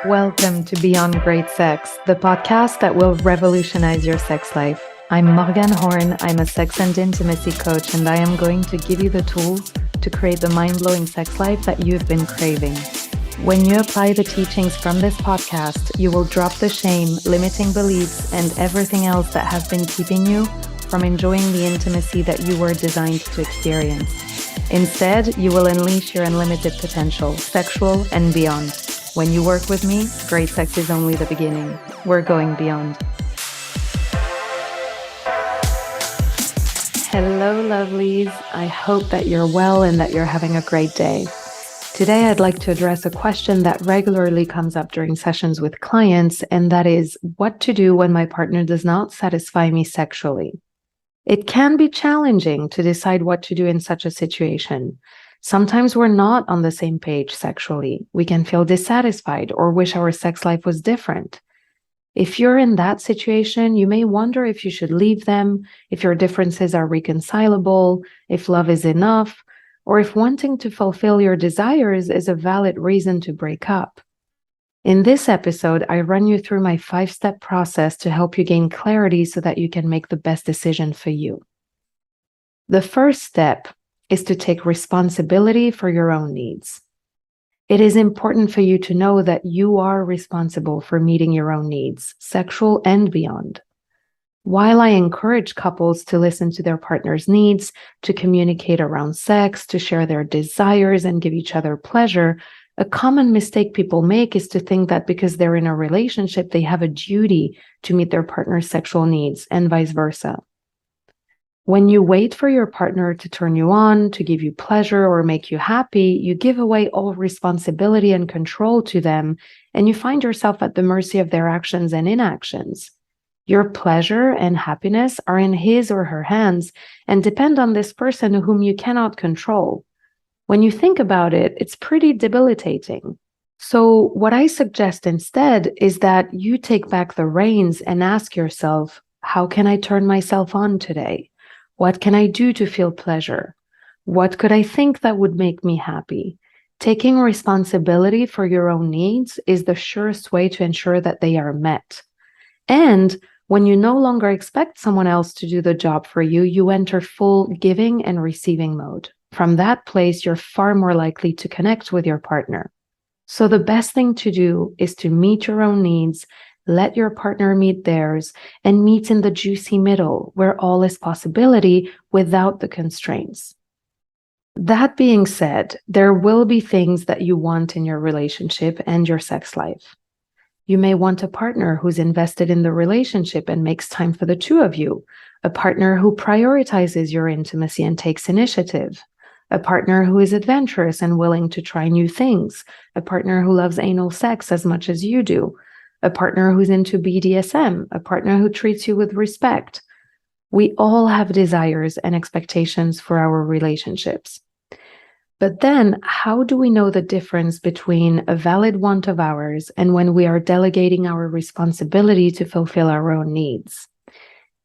Welcome to Beyond Great Sex, the podcast that will revolutionize your sex life. I'm Morgan Horn. I'm a sex and intimacy coach, and I am going to give you the tools to create the mind-blowing sex life that you've been craving. When you apply the teachings from this podcast, you will drop the shame, limiting beliefs, and everything else that has been keeping you from enjoying the intimacy that you were designed to experience. Instead, you will unleash your unlimited potential, sexual and beyond. When you work with me, great sex is only the beginning. We're going beyond. Hello, lovelies. I hope that you're well and that you're having a great day. Today, I'd like to address a question that regularly comes up during sessions with clients, and that is what to do when my partner does not satisfy me sexually. It can be challenging to decide what to do in such a situation. Sometimes we're not on the same page sexually. We can feel dissatisfied or wish our sex life was different. If you're in that situation, you may wonder if you should leave them, if your differences are reconcilable, if love is enough, or if wanting to fulfill your desires is a valid reason to break up. In this episode, I run you through my 5-step process to help you gain clarity so that you can make the best decision for you. The first step is to take responsibility for your own needs. It is important for you to know that you are responsible for meeting your own needs, sexual and beyond. While I encourage couples to listen to their partner's needs, to communicate around sex, to share their desires and give each other pleasure, a common mistake people make is to think that because they're in a relationship, they have a duty to meet their partner's sexual needs and vice versa. When you wait for your partner to turn you on, to give you pleasure or make you happy, you give away all responsibility and control to them, and you find yourself at the mercy of their actions and inactions. Your pleasure and happiness are in his or her hands and depend on this person whom you cannot control. When you think about it, it's pretty debilitating. So what I suggest instead is that you take back the reins and ask yourself, how can I turn myself on today? What can I do to feel pleasure? What could I think that would make me happy? Taking responsibility for your own needs is the surest way to ensure that they are met. And when you no longer expect someone else to do the job for you, you enter full giving and receiving mode. From that place, you're far more likely to connect with your partner. So the best thing to do is to meet your own needs, let your partner meet theirs, and meet in the juicy middle where all is possibility without the constraints. That being said, there will be things that you want in your relationship and your sex life. You may want a partner who's invested in the relationship and makes time for the two of you, a partner who prioritizes your intimacy and takes initiative, a partner who is adventurous and willing to try new things, a partner who loves anal sex as much as you do, a partner who's into BDSM, a partner who treats you with respect. We all have desires and expectations for our relationships. But then, how do we know the difference between a valid want of ours and when we are delegating our responsibility to fulfill our own needs?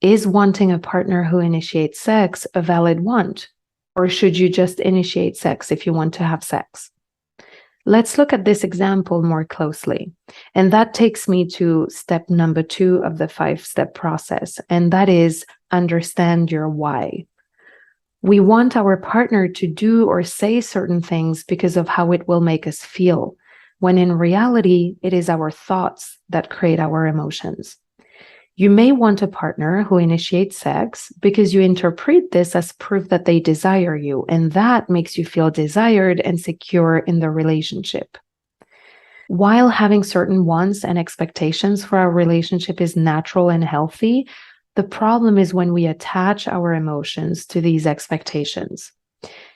Is wanting a partner who initiates sex a valid want? Or should you just initiate sex if you want to have sex? Let's look at this example more closely. And that takes me to step number 2 of the 5-step process, and that is understand your why. We want our partner to do or say certain things because of how it will make us feel, when in reality, it is our thoughts that create our emotions. You may want a partner who initiates sex because you interpret this as proof that they desire you, and that makes you feel desired and secure in the relationship. While having certain wants and expectations for our relationship is natural and healthy, the problem is when we attach our emotions to these expectations.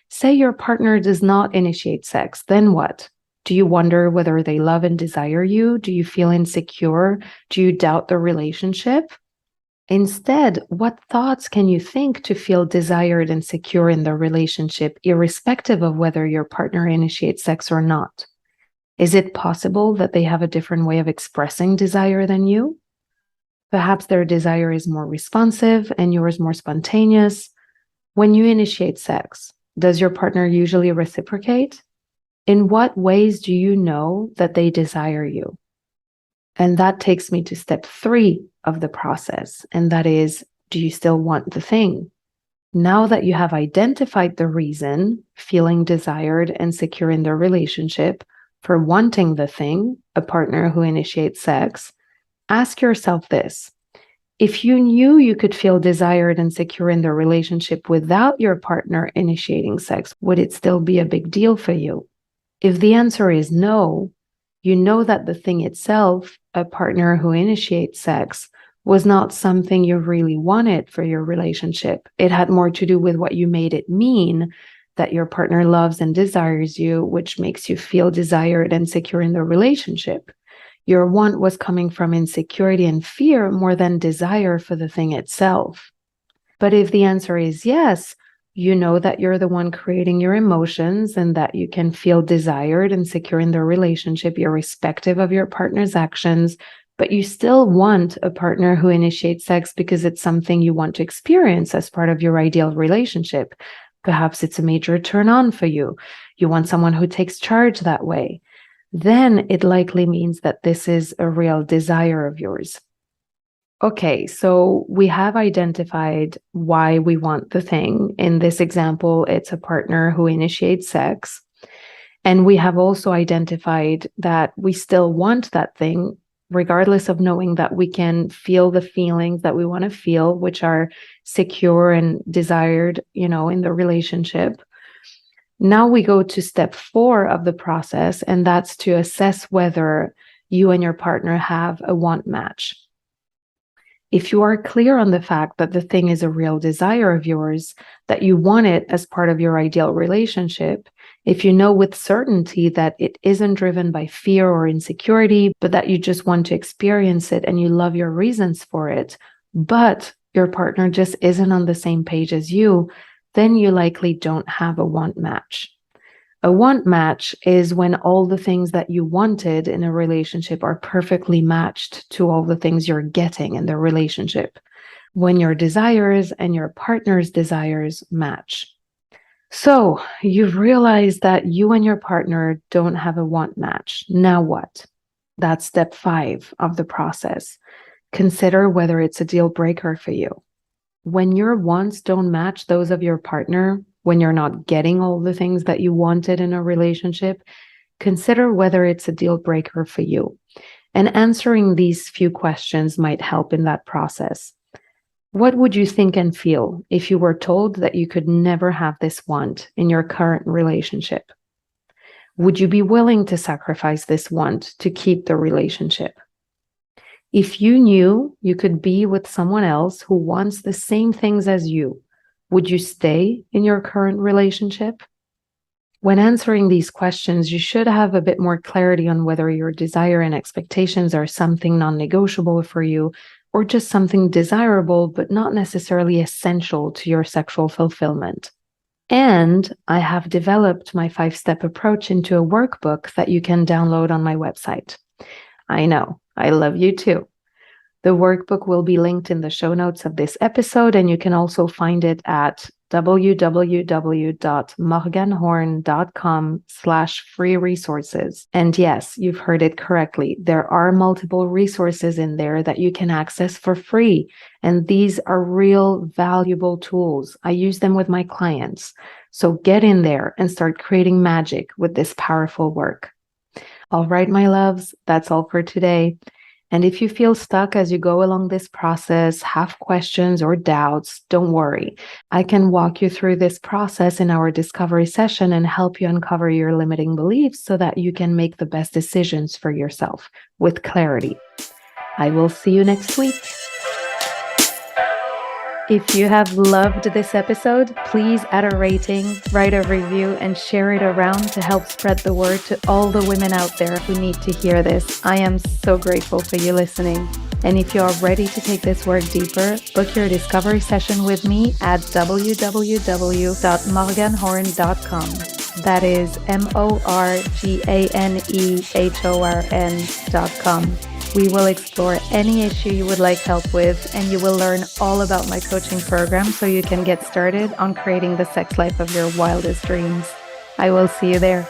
Say your partner does not initiate sex, then what? Do you wonder whether they love and desire you? Do you feel insecure? Do you doubt the relationship? Instead, what thoughts can you think to feel desired and secure in the relationship, irrespective of whether your partner initiates sex or not? Is it possible that they have a different way of expressing desire than you? Perhaps their desire is more responsive and yours more spontaneous. When you initiate sex, does your partner usually reciprocate? In what ways do you know that they desire you? And that takes me to step 3 of the process. And that is, do you still want the thing? Now that you have identified the reason, feeling desired and secure in the relationship, for wanting the thing, a partner who initiates sex, ask yourself this. If you knew you could feel desired and secure in the relationship without your partner initiating sex, would it still be a big deal for you? If the answer is no, you know that the thing itself, a partner who initiates sex, was not something you really wanted for your relationship. It had more to do with what you made it mean, that your partner loves and desires you, which makes you feel desired and secure in the relationship. Your want was coming from insecurity and fear more than desire for the thing itself. But if the answer is yes, you know that you're the one creating your emotions and that you can feel desired and secure in the relationship irrespective of your partner's actions, but you still want a partner who initiates sex because it's something you want to experience as part of your ideal relationship. Perhaps it's a major turn on for you. You want someone who takes charge that way. Then it likely means that this is a real desire of yours. Okay, so we have identified why we want the thing. In this example, it's a partner who initiates sex. And we have also identified that we still want that thing, regardless of knowing that we can feel the feelings that we want to feel, which are secure and desired, in the relationship. Now we go to step 4 of the process, and that's to assess whether you and your partner have a want match. If you are clear on the fact that the thing is a real desire of yours, that you want it as part of your ideal relationship, if you know with certainty that it isn't driven by fear or insecurity, but that you just want to experience it and you love your reasons for it, but your partner just isn't on the same page as you, then you likely don't have a want match. A want match is when all the things that you wanted in a relationship are perfectly matched to all the things you're getting in the relationship, when your desires and your partner's desires match. So you've realized that you and your partner don't have a want match. Now what? That's step 5 of the process. Consider whether it's a deal breaker for you. When your wants don't match those of your partner, when you're not getting all the things that you wanted in a relationship, consider whether it's a deal breaker for you. And answering these few questions might help in that process. What would you think and feel if you were told that you could never have this want in your current relationship? Would you be willing to sacrifice this want to keep the relationship? If you knew you could be with someone else who wants the same things as you, would you stay in your current relationship? When answering these questions, you should have a bit more clarity on whether your desire and expectations are something non-negotiable for you or just something desirable but not necessarily essential to your sexual fulfillment. And I have developed my 5-step approach into a workbook that you can download on my website. I know, I love you too. The workbook will be linked in the show notes of this episode, and you can also find it at www.morganhorn.com/free resources. And yes, you've heard it correctly. There are multiple resources in there that you can access for free. And these are real valuable tools. I use them with my clients. So get in there and start creating magic with this powerful work. All right, my loves, that's all for today. And if you feel stuck as you go along this process, have questions or doubts, don't worry. I can walk you through this process in our discovery session and help you uncover your limiting beliefs so that you can make the best decisions for yourself with clarity. I will see you next week. If you have loved this episode, please add a rating, write a review, and share it around to help spread the word to all the women out there who need to hear this. I am so grateful for you listening. And if you are ready to take this work deeper, book your discovery session with me at www.morganhorn.com. That is morganhorn.com. We will explore any issue you would like help with, and you will learn all about my coaching program so you can get started on creating the sex life of your wildest dreams. I will see you there.